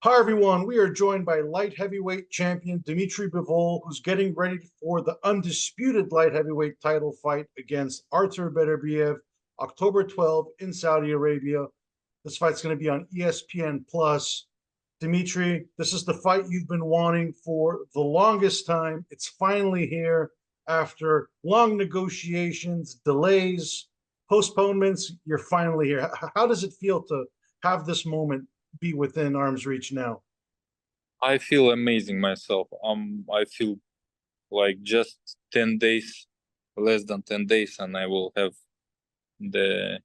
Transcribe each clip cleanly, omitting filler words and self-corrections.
Hi, everyone. We are joined by light heavyweight champion Dmitry Bivol, who's getting ready for the undisputed light heavyweight title fight against Artur Beterbiev, October 12th in Saudi Arabia. This fight's going to be on ESPN Plus. Dmitry, this is the fight you've been wanting for the longest time. It's finally here after long negotiations, delays, postponements. You're finally here. How does it feel to have this moment be within arm's reach now? I feel amazing myself. I feel like just 10 days, less than 10 days, and I will have the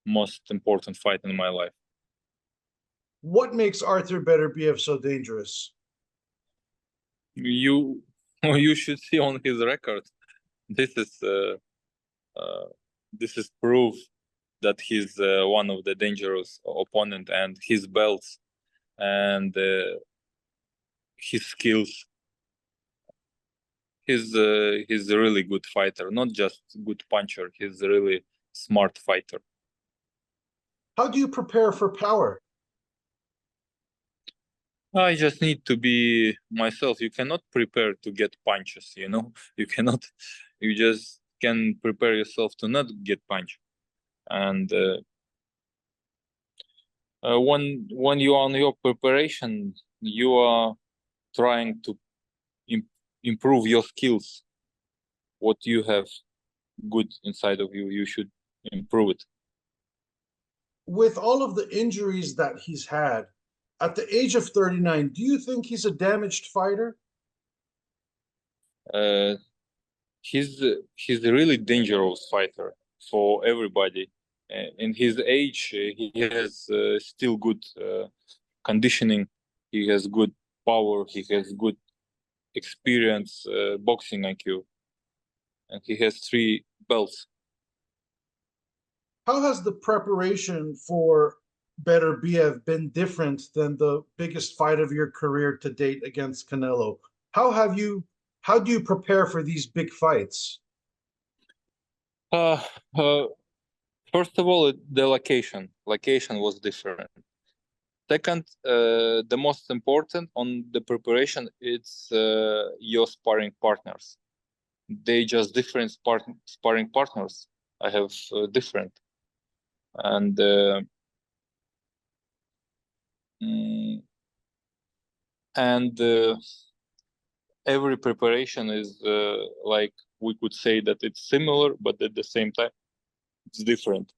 most important fight in my life. What makes Artur Beterbiev so dangerous? You you should see on his record. This is uh, this is proof that he's one of the dangerous opponent, and his belts and his skills. He's a really good fighter, not just good puncher. He's a really smart fighter. How do you prepare for power? I just need to be myself. You cannot prepare to get punches, you know? You cannot, you just can prepare yourself to not get punched. And when you are on your preparation, you are trying to improve your skills. What you have good inside of you, you should improve it. With all of the injuries that he's had, at the age of 39, do you think he's a damaged fighter? Uh, he's a really dangerous fighter for everybody. In his age, he has still good conditioning. He has good power. He has good experience, boxing IQ, and he has 3 belts. How has the preparation for Beterbiev been different than the biggest fight of your career to date against Canelo? How do you prepare for these big fights? Uh, uh, First of all, the location was different. Second, the most important on the preparation, it's your sparring partners. They just different sparring partners. I have different, and mm, and every preparation is like we could say that it's similar, but at the same time it's different.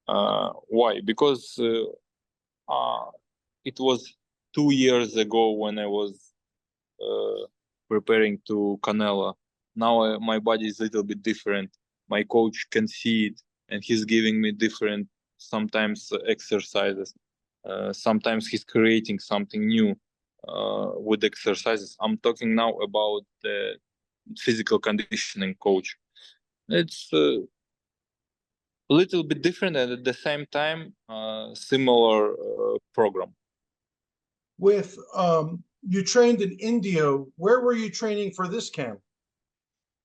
Why? Because it was 2 years ago when I was preparing to Canelo. Now my body is a little bit different. My coach can see it, and he's giving me different sometimes exercises. Sometimes he's creating something new with exercises. I'm talking now about the physical conditioning coach. It's a little bit different, and at the same time, similar program. With you trained in India, where were you training for this camp?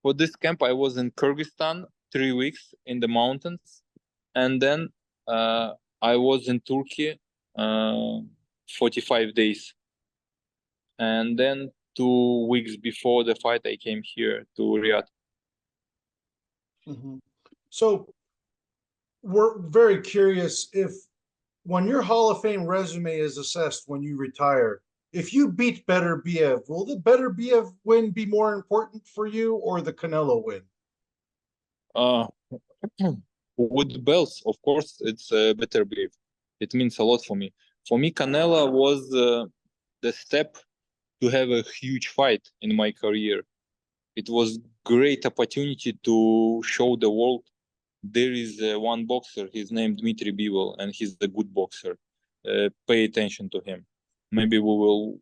For this camp, I was in Kyrgyzstan 3 weeks in the mountains, and then I was in Turkey 45 days, and then 2 weeks before the fight, I came here to Riyadh. Mm-hmm. So we're very curious if, when your Hall of Fame resume is assessed when you retire, if you beat Beterbiev, will the Beterbiev win be more important for you or the Canelo win? Uh, with belts, of course, it's a better beef. It means a lot for me. For me, Canelo was the step to have a huge fight in my career. It was great opportunity to show the world there is one boxer. His name Dmitry Bivol, and he's a good boxer. Pay attention to him. Maybe we will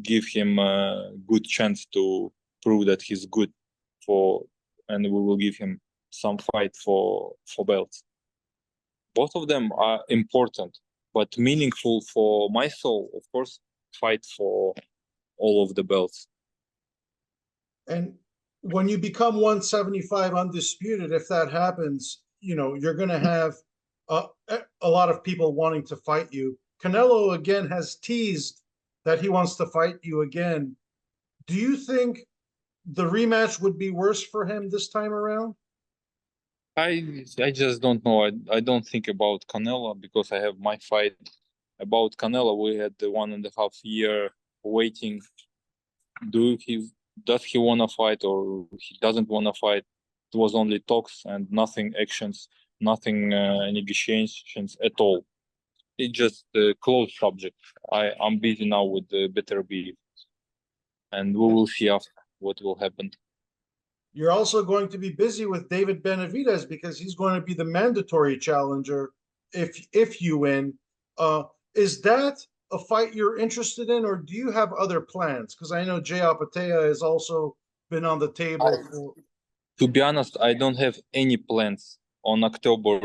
give him a good chance to prove that he's good for, and we will give him some fight for belts. Both of them are important, but meaningful for my soul, of course, fight for all of the belts. And when you become 175 undisputed, if that happens, you're going to have a lot of people wanting to fight you. Canelo again has teased that he wants to fight you again. Do you think the rematch would be worse for him this time around? I just don't know. I don't think about Canelo because I have my fight. About Canelo, we had the 1.5 year waiting. Does he wanna fight or he doesn't wanna fight? It was only talks and nothing actions, nothing negotiations at all. It's just a closed subject. I'm busy now with the Beterbiev, and we will see after what will happen. You're also going to be busy with David Benavidez because he's going to be the mandatory challenger if you win. Is that a fight you're interested in, or do you have other plans? Because I know Jay Apatea has also been on the table for. To be honest, I don't have any plans on October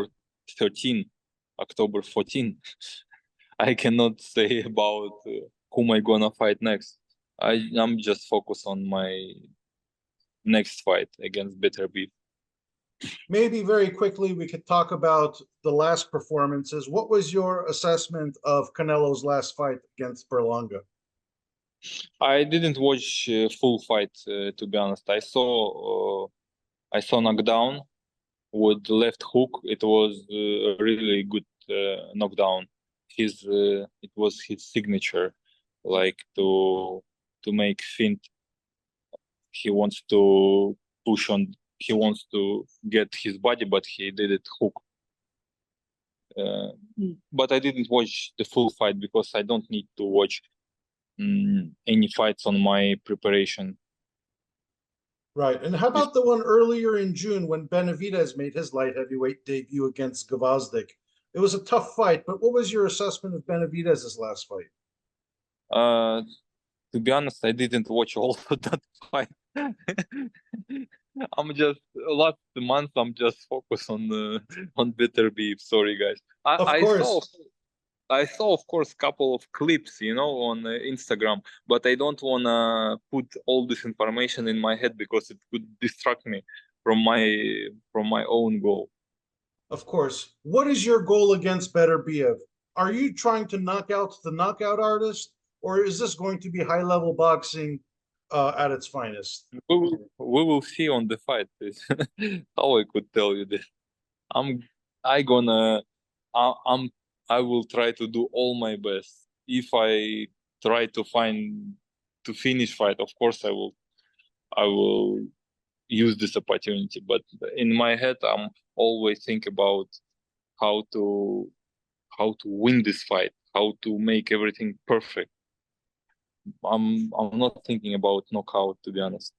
13, October 14. I cannot say about whom I gonna fight next. I'm just focused on my next fight against Beterbiev. Maybe very quickly we could talk about the last performances. What was your assessment of Canelo's last fight against Berlanga? I didn't watch full fight to be honest. I saw knockdown with left hook. It was a really good knockdown. It was his signature, like to make feint. He wants to push on. He wants to get his body, but he did it hook. But I didn't watch the full fight because I don't need to watch any fights on my preparation. Right. And how about the one earlier in June when Benavidez made his light heavyweight debut against Gvozdyk? It was a tough fight, but what was your assessment of Benavidez's last fight? Uh, to be honest, I didn't watch all of that fight. I'm just last month. I'm just focused on Beterbiev. Sorry, guys. Of I saw course. I saw, of course, couple of clips, on Instagram, but I don't wanna put all this information in my head because it could distract me from my own goal. Of course. What is your goal against Beterbiev? Are you trying to knock out the knockout artist, or is this going to be high level boxing at its finest? We will see on the fight. How I could tell you this. I'm I gonna I, I'm I will try to do all my best. If I try to finish fight, of course I will use this opportunity. But in my head, I'm always think about how to how to win this fight, how to make everything perfect. I'm not thinking about knockout, to be honest.